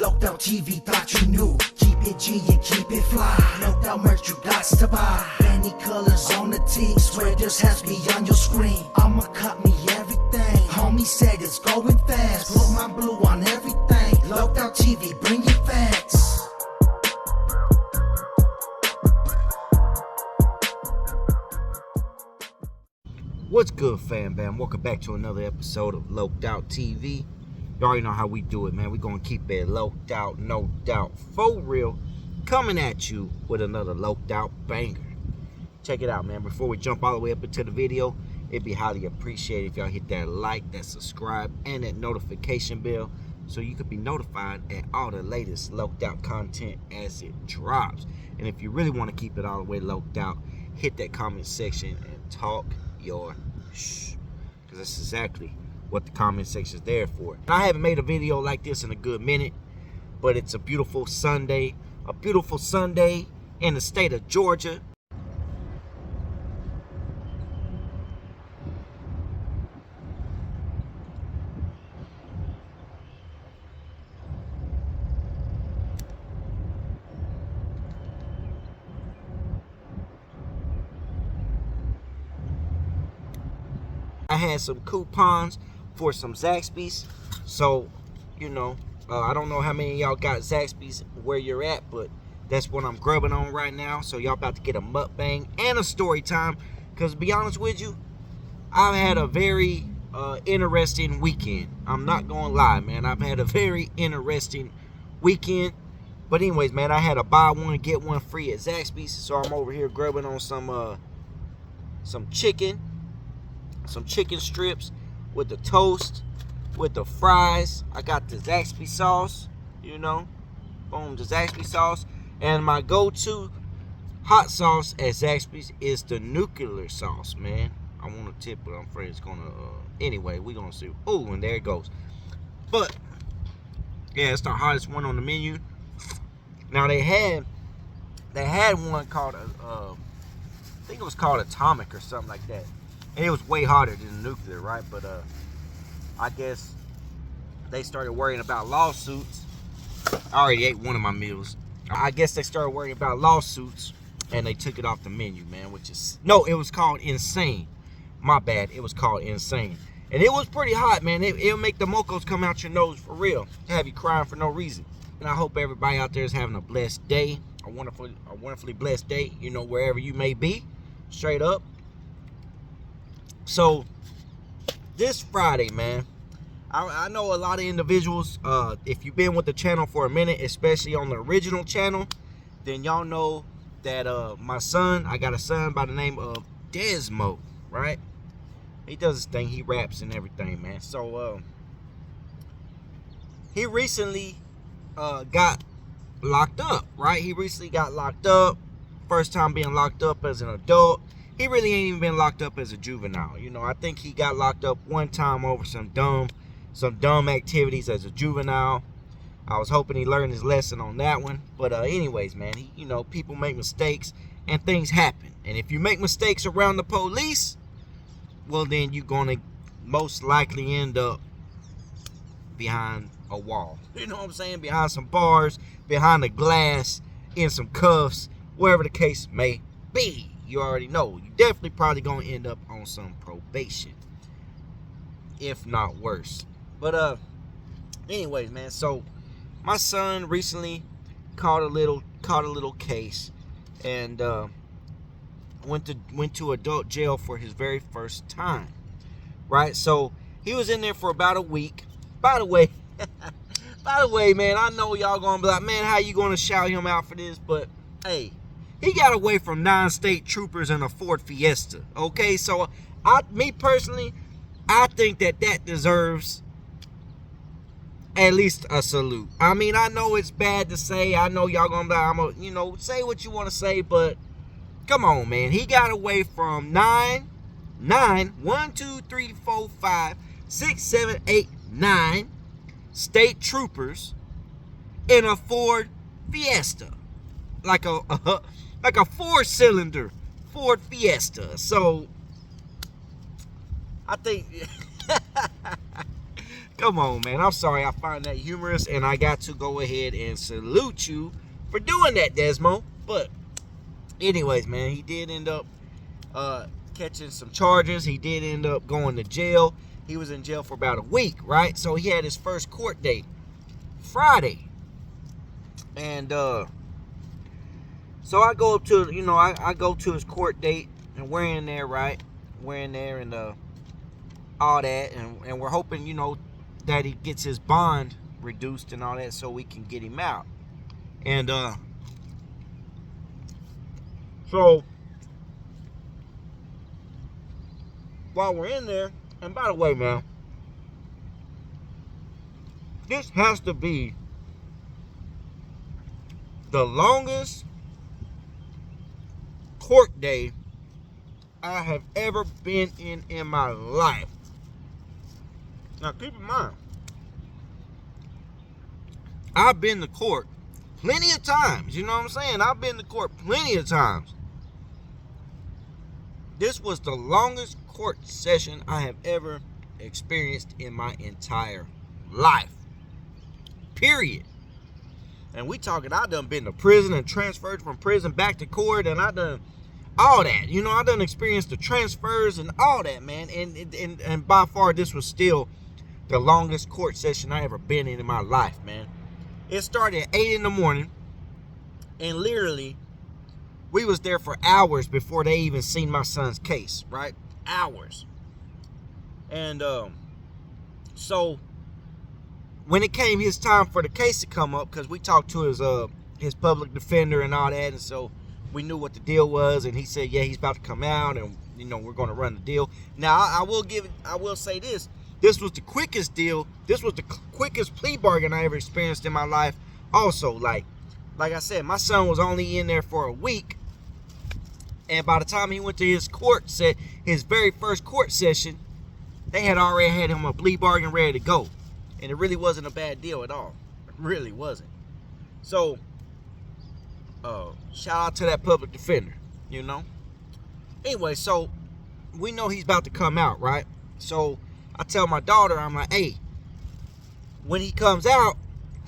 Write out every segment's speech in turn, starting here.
Locked out TV, thought you knew. Keep it G and keep it fly. Locked out merch you got to buy. Many colors on the tee. Swear there's hats beyond your screen. I'ma cut me everything. Homie said it's going fast. Put my blue on everything. Locked out TV, bring your facts. What's good, fam bam? Welcome back to another episode of Loped Out TV. You already know how we do it, man. We're going to keep it loped out, no doubt, for real. Coming at you with another loped out banger. Check it out, man. Before we jump all the way up into the video, it'd be highly appreciated if y'all hit that like, that subscribe, and that notification bell so you could be notified at all the latest loped out content as it drops. And if you really want to keep it all the way loped out, hit that comment section and talk your shh, because that's exactly what the comment section is there for. And I haven't made a video like this in a good minute, but it's a beautiful Sunday in the state of Georgia. I had some coupons for some Zaxby's, so you know, I don't know how many of y'all got Zaxby's where you're at, but that's what I'm grubbing on right now. So y'all about to get a mukbang and a story time, because to be honest with you, I've had a very interesting weekend. I'm not gonna lie, man. I've had a very interesting weekend. But anyways, man, I had a buy one get one free at Zaxby's, so I'm over here grubbing on some chicken strips with the toast, with the fries. I got the Zaxby sauce, you know, boom, the Zaxby sauce. And my go-to hot sauce at Zaxby's is the nuclear sauce, man. I want to tip, but I'm afraid it's gonna, anyway, we're gonna see. Oh, and there it goes. But, yeah, it's the hottest one on the menu. Now, they had one called, I think it was called Atomic or something like that. And it was way hotter than the nuclear, right? But I guess they started worrying about lawsuits. I already ate one of my meals. I guess they started worrying about lawsuits, and they took it off the menu, man, which is... No, it was called Insane. My bad. It was called Insane. And it was pretty hot, man. It'll make the mocos come out your nose for real. Have you crying for no reason. And I hope everybody out there is having a blessed day. A wonderfully blessed day, you know, wherever you may be. Straight up. So, this Friday, man, I know a lot of individuals, if you've been with the channel for a minute, especially on the original channel, then y'all know that my son, I got a son by the name of Desmo, right? He does his thing, he raps and everything, man. So, he recently got locked up, right? He recently got locked up, first time being locked up as an adult. He really ain't even been locked up as a juvenile. You know, I think he got locked up one time over some dumb activities as a juvenile. I was hoping he learned his lesson on that one. But anyways, man, you know, people make mistakes and things happen. And if you make mistakes around the police, well, then you're going to most likely end up behind a wall. You know what I'm saying? Behind some bars, behind a glass, in some cuffs, wherever the case may be. You already know. You definitely probably gonna end up on some probation, if not worse. But anyways, man. So my son recently caught a little case, and went to adult jail for his very first time. Right. So he was in there for about a week. By the way, man, I know y'all gonna be like, man, how you gonna shout him out for this? But hey. He got away from 9 state troopers in a Ford Fiesta. Okay, so me personally, I think that deserves at least a salute. I mean, I know it's bad to say. I know y'all gonna be, say what you want to say, but come on, man. He got away from 9, 1, 2, 3, 4, 5, 6, 7, 8, 9 state troopers in a Ford Fiesta. Like a 4-cylinder Ford Fiesta. So I think Come on, man. I'm sorry. I find that humorous, and I got to go ahead and salute you for doing that, Desmo. But anyways, man, he did end up catching some charges. He did end up going to jail. He was in jail for about a week, right? So he had his first court date Friday. And so I go up to, I go to his court date, and we're in there, right? We're in there and all that, and we're hoping, that he gets his bond reduced and all that so we can get him out. And so while we're in there, and by the way, man, this has to be the longest court day I have ever been in my life. Now, keep in mind, I've been to court plenty of times. You know what I'm saying? I've been to court plenty of times. This was the longest court session I have ever experienced in my entire life. Period. And we talking, I done been to prison and transferred from prison back to court, and I done all that. I done experienced the transfers and all that, man. And by far, this was still the longest court session I ever been in my life, man. It started at 8 in the morning, and literally, we was there for hours before they even seen my son's case, right? Hours. And so when it came his time for the case to come up, because we talked to his public defender and all that, and so we knew what the deal was, and he said, yeah, he's about to come out, and we're going to run the deal. Now, I will say this. This was the quickest deal. This was the quickest plea bargain I ever experienced in my life. Also, like I said, my son was only in there for a week, and by the time he went to his very first court session, they had already had him a plea bargain ready to go. And it really wasn't a bad deal at all. It really wasn't. So, shout out to that public defender, Anyway, so we know he's about to come out, right? So I tell my daughter, I'm like, hey, when he comes out,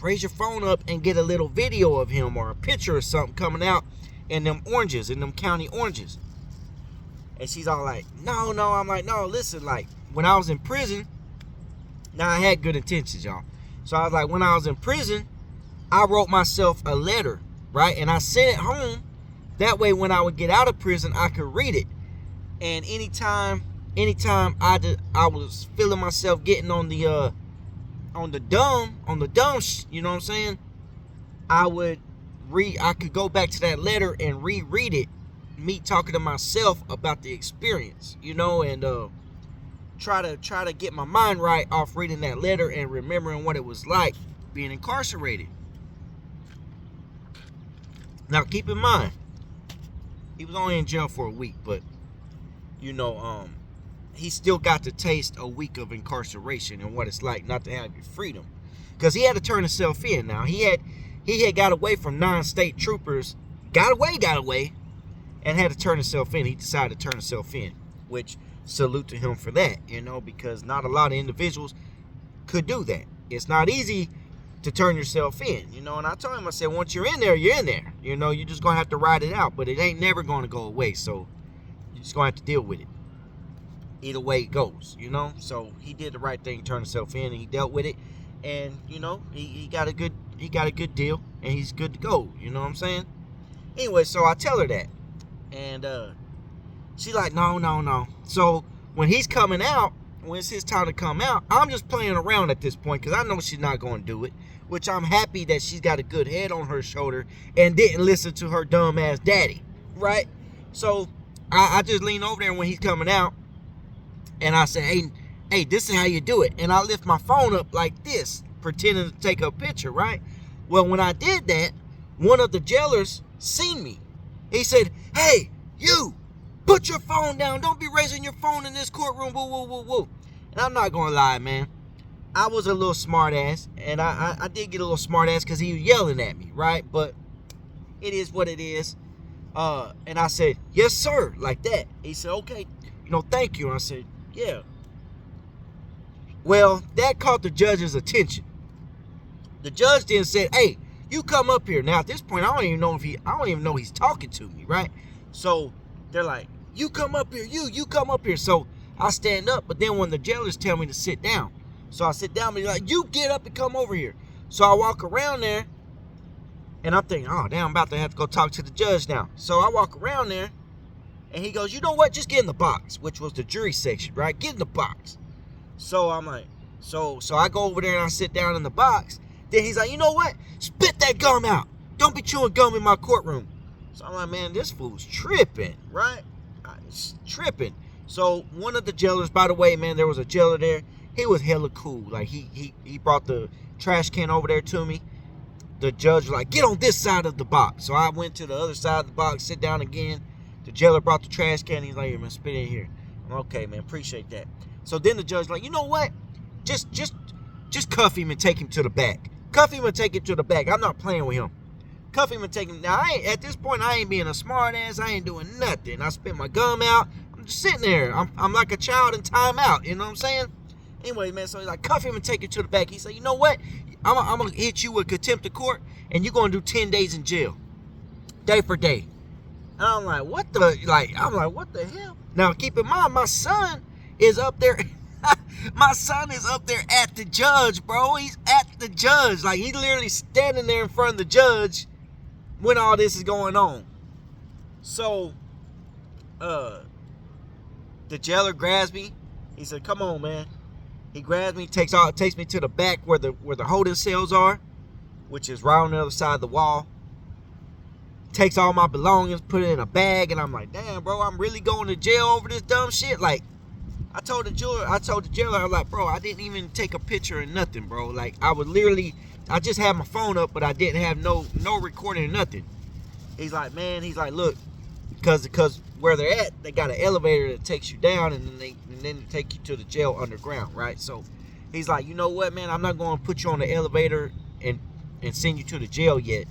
raise your phone up and get a little video of him or a picture or something coming out in them oranges, in them county oranges. And she's all like, no. I'm like, no, listen, like, when I was in prison, now I had good intentions, y'all. So I was like, when I was in prison, I wrote myself a letter, right? And I sent it home. That way, when I would get out of prison, I could read it. And anytime I was feeling myself getting on the dumb, you know what I'm saying? I could go back to that letter and reread it, me talking to myself about the experience, and try to get my mind right off reading that letter and remembering what it was like being incarcerated. Now, keep in mind, he was only in jail for a week, but he still got to taste a week of incarceration and what it's like not to have your freedom, because he had to turn himself in. Now, he had got away from 9 state troopers, got away, and had to turn himself in. He decided to turn himself in, which salute to him for that, because not a lot of individuals could do that. It's not easy to turn yourself in, and I told him, I said, once you're in there, you're in there. You're just going to have to ride it out, but it ain't never going to go away, so you're just going to have to deal with it. Either way it goes, So he did the right thing, turned himself in, and he dealt with it, and he got a good deal, and he's good to go. You know what I'm saying? Anyway, so I tell her that, and she like, no. So when he's coming out, when it's his time to come out, I'm just playing around at this point because I know she's not going to do it. Which I'm happy that she's got a good head on her shoulder and didn't listen to her dumb ass daddy, right? So I just lean over there when he's coming out, and I say, hey, this is how you do it. And I lift my phone up like this, pretending to take a picture, right? Well, when I did that, one of the jailers seen me. He said, hey, you, put your phone down. Don't be raising your phone in this courtroom. Woo, woo, woo, woo. And I'm not going to lie, man. I was a little smart ass, and I did get a little smart ass because he was yelling at me, right? But it is what it is. And I said, yes, sir, like that. He said, okay, thank you. And I said, yeah. Well, that caught the judge's attention. The judge then said, hey, you come up here. Now, at this point, I don't even know he's talking to me, right? So they're like, you come up here, you come up here. So I stand up, but then when the jailers tell me to sit down, so I sit down, and they're like, you get up and come over here. So I walk around there, and I'm thinking, oh, damn, I'm about to have to go talk to the judge now. So I walk around there, and he goes, you know what, just get in the box, which was the jury section, right? Get in the box. So I'm like, so I go over there and I sit down in the box. Then he's like, you know what? Spit that gum out. Don't be chewing gum in my courtroom. So I'm like, man, this fool's tripping, right? It's tripping. So one of the jailers, by the way, man, there was a jailer there. He was hella cool. Like, he brought the trash can over there to me. The judge was like, get on this side of the box. So I went to the other side of the box, sit down again. The jailer brought the trash can. He's like, here, man, spit in here. I'm okay, man, appreciate that. So then the judge like, you know what? Just cuff him and take him to the back. Cuff him and take him to the back. I'm not playing with him. Cuff him and take him. Now, at this point, I ain't being a smart ass. I ain't doing nothing. I spit my gum out. I'm just sitting there. I'm like a child in timeout. You know what I'm saying? Anyway, man, so he's like, cuff him and take him to the back. He said, you know what? I'm going to hit you with contempt of court, and you're going to do 10 days in jail. Day for day. And I'm like, what the hell? Now, keep in mind, my son is up there. My son is up there at the judge, bro. He's at the judge. Like, he's literally standing there in front of the judge when all this is going on. So, the jailer grabs me. He said, come on, man. He grabs me, takes me to the back where the holding cells are, which is right on the other side of the wall. Takes all my belongings, put it in a bag, and I'm like, damn, bro, I'm really going to jail over this dumb shit. Like, I told the jailer, I was like, bro, I didn't even take a picture or nothing, bro. Like, I just had my phone up, but I didn't have no recording or nothing. He's like, look, because where they're at, they got an elevator that takes you down, and then they take you to the jail underground, right? So he's like, you know what, man, I'm not going to put you on the elevator and send you to the jail yet.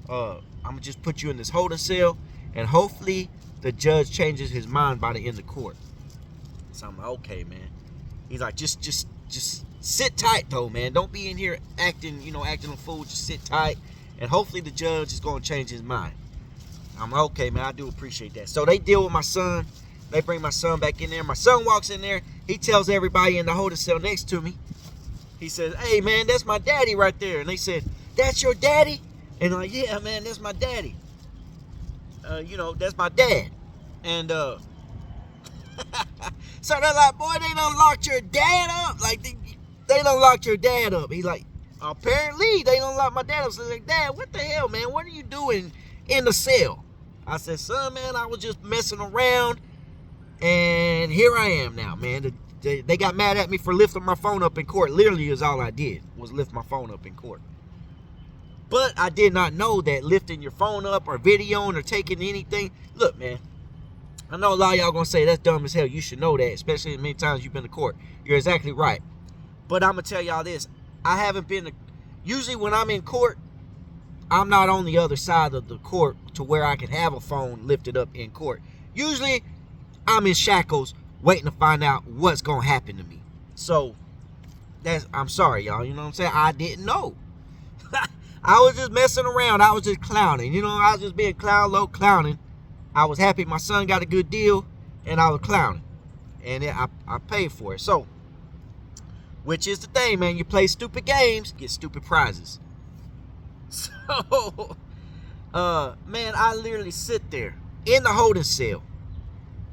I'm going to just put you in this holding cell, and hopefully the judge changes his mind by the end of court. So I'm like, okay, man. He's like, just sit tight, though, man. Don't be in here acting a fool. Just sit tight, and hopefully the judge is going to change his mind. I'm like, okay, man, I do appreciate that. So they deal with my son. They bring my son back in there. My son walks in there. He tells everybody in the holding cell next to me. He says, hey, man, that's my daddy right there. And they said, that's your daddy? And I'm like, yeah, man, that's my daddy. That's my dad. And so they're like, boy, they done locked your dad up. Like, they done locked your dad up. He's like, apparently they done locked my dad up. So they're like, Dad, what the hell, man? What are you doing in the cell? I said, son, man, I was just messing around, and here I am now, man. They got mad at me for lifting my phone up in court. Literally is all I did, was lift my phone up in court. But I did not know that lifting your phone up or videoing or taking anything. Look, man, I know a lot of y'all gonna say that's dumb as hell. You should know that, especially as many times you've been to court. You're exactly right. But I'm gonna tell y'all this. I haven't been to, usually when I'm in court, I'm not on the other side of the court to where I can have a phone lifted up in court. Usually, I'm in shackles waiting to find out what's going to happen to me. So, I'm sorry, y'all. You know what I'm saying? I didn't know. I was just messing around. I was just clowning. I was just being clowning. I was happy my son got a good deal, and I was clowning. And I paid for it. So, which is the thing, man. You play stupid games, get stupid prizes. So, man, I literally sit there in the holding cell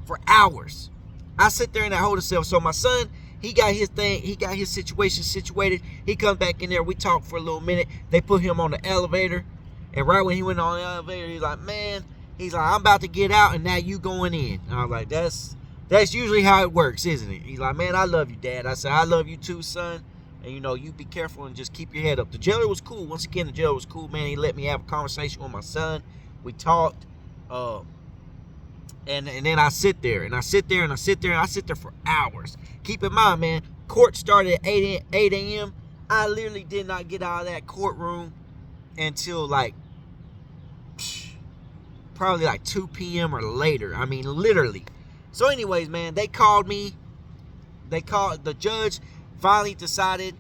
for hours. I sit there in that holding cell. So my son, he got his thing, he got his situation situated. He comes back in there. We talk for a little minute. They put him on the elevator. And right when he went on the elevator, he's like, I'm about to get out, and now you going in. And I was like, that's usually how it works, isn't it? He's like, man, I love you, Dad. I said, I love you too, son. And, you be careful and just keep your head up. The jailer was cool. Once again, the jailer was cool, man. He let me have a conversation with my son. We talked. And then I sit there. And I sit there for hours. Keep in mind, man, court started at 8 a.m. I literally did not get out of that courtroom until, probably 2 p.m. or later. I mean, literally. So anyways, man, they called me. The judge finally decided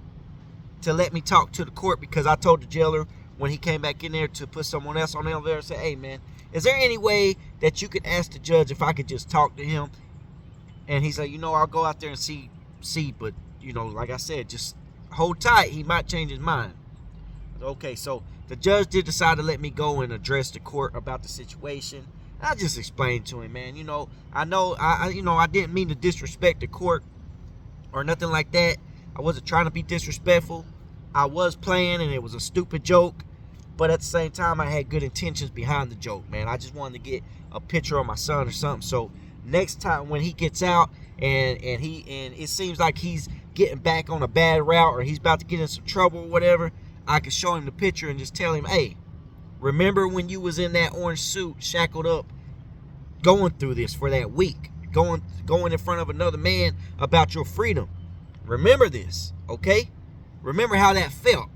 to let me talk to the court, because I told the jailer when he came back in there to put someone else on the elevator, I said, hey man, is there any way that you could ask the judge if I could just talk to him? And he's like, I'll go out there and see, but like I said, just hold tight, he might change his mind. Okay, so the judge did decide to let me go and address the court about the situation. I just explained to him, man, I know I didn't mean to disrespect the court or nothing like that. I wasn't trying to be disrespectful. I was playing and it was a stupid joke, but at the same time I had good intentions behind the joke, man. I just wanted to get a picture of my son or something, so next time when he gets out and it seems like he's getting back on a bad route or he's about to get in some trouble or whatever, I can show him the picture and just tell him, hey, remember when you was in that orange suit, shackled up, going through this for that week, going in front of another man about your freedom? Remember this, okay? Remember how that felt,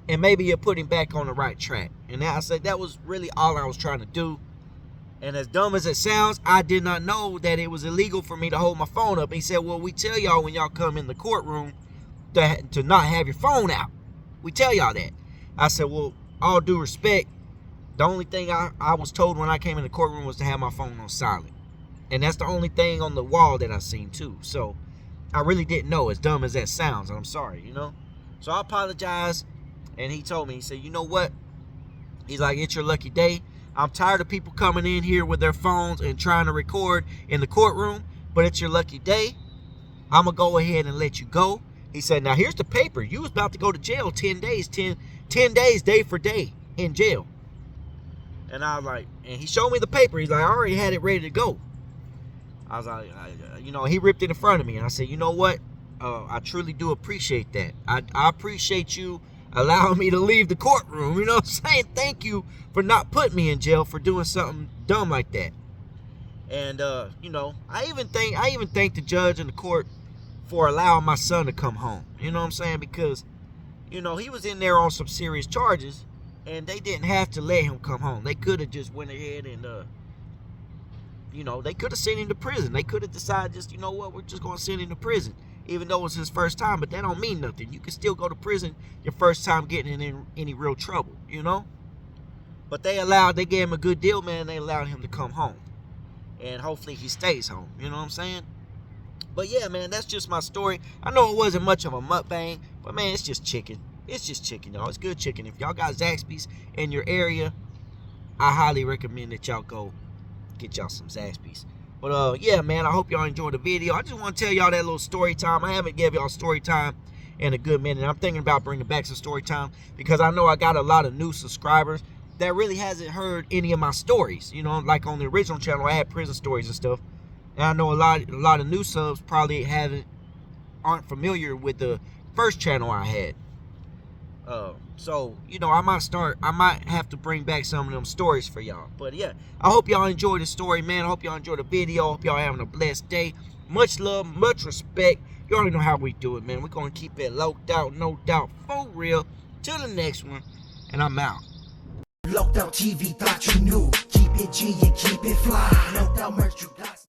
and maybe you'll put him back on the right track. And I said that was really all I was trying to do. And as dumb as it sounds, I did not know that it was illegal for me to hold my phone up. He said, well, we tell y'all when y'all come in the courtroom to not have your phone out. We tell y'all that. I said, well, all due respect, the only thing I was told when I came in the courtroom was to have my phone on silent. And that's the only thing on the wall that I seen too. So I really didn't know, as dumb as that sounds. I'm sorry, So I apologized, and he told me, he said, you know what? He's like, it's your lucky day. I'm tired of people coming in here with their phones and trying to record in the courtroom, but it's your lucky day. I'm going to go ahead and let you go. He said, now here's the paper. You was about to go to jail 10 days, 10 days, day for day in jail. And I was like, and he showed me the paper. He's like, I already had it ready to go. I was like, he ripped it in front of me. And I said, you know what? I truly do appreciate that. I appreciate you allowing me to leave the courtroom. You know what I'm saying? Thank you for not putting me in jail for doing something dumb like that. And, I even thank the judge and the court for allowing my son to come home. You know what I'm saying? Because, he was in there on some serious charges, and they didn't have to let him come home. They could have just went ahead and, they could have sent him to prison. They could have decided just, we're just going to send him to prison, even though it's his first time. But that don't mean nothing. You can still go to prison your first time getting in any real trouble, But they gave him a good deal, man. They allowed him to come home. And hopefully he stays home. You know what I'm saying? But yeah, man, that's just my story. I know it wasn't much of a mukbang, but man, it's just chicken. It's just chicken, y'all. It's good chicken. If y'all got Zaxby's in your area, I highly recommend that y'all go get y'all some Zaxby's. But yeah, man, I hope y'all enjoyed the video. I just want to tell y'all that little story time. I haven't gave y'all story time in a good minute. I'm thinking about bringing back some story time because I know I got a lot of new subscribers that really hasn't heard any of my stories. Like on the original channel, I had prison stories and stuff. And I know a lot of new subs probably aren't familiar with the first channel I had. So, I might have to bring back some of them stories for y'all. But yeah, I hope y'all enjoyed the story, man. I hope y'all enjoyed the video. I hope y'all having a blessed day. Much love, much respect. You already know how we do it, man. We're going to keep it low doubt, no doubt, for real. Till the next one, and I'm out. Locked out TV, thought you knew. Keep it G and keep it fly. No doubt merch you got.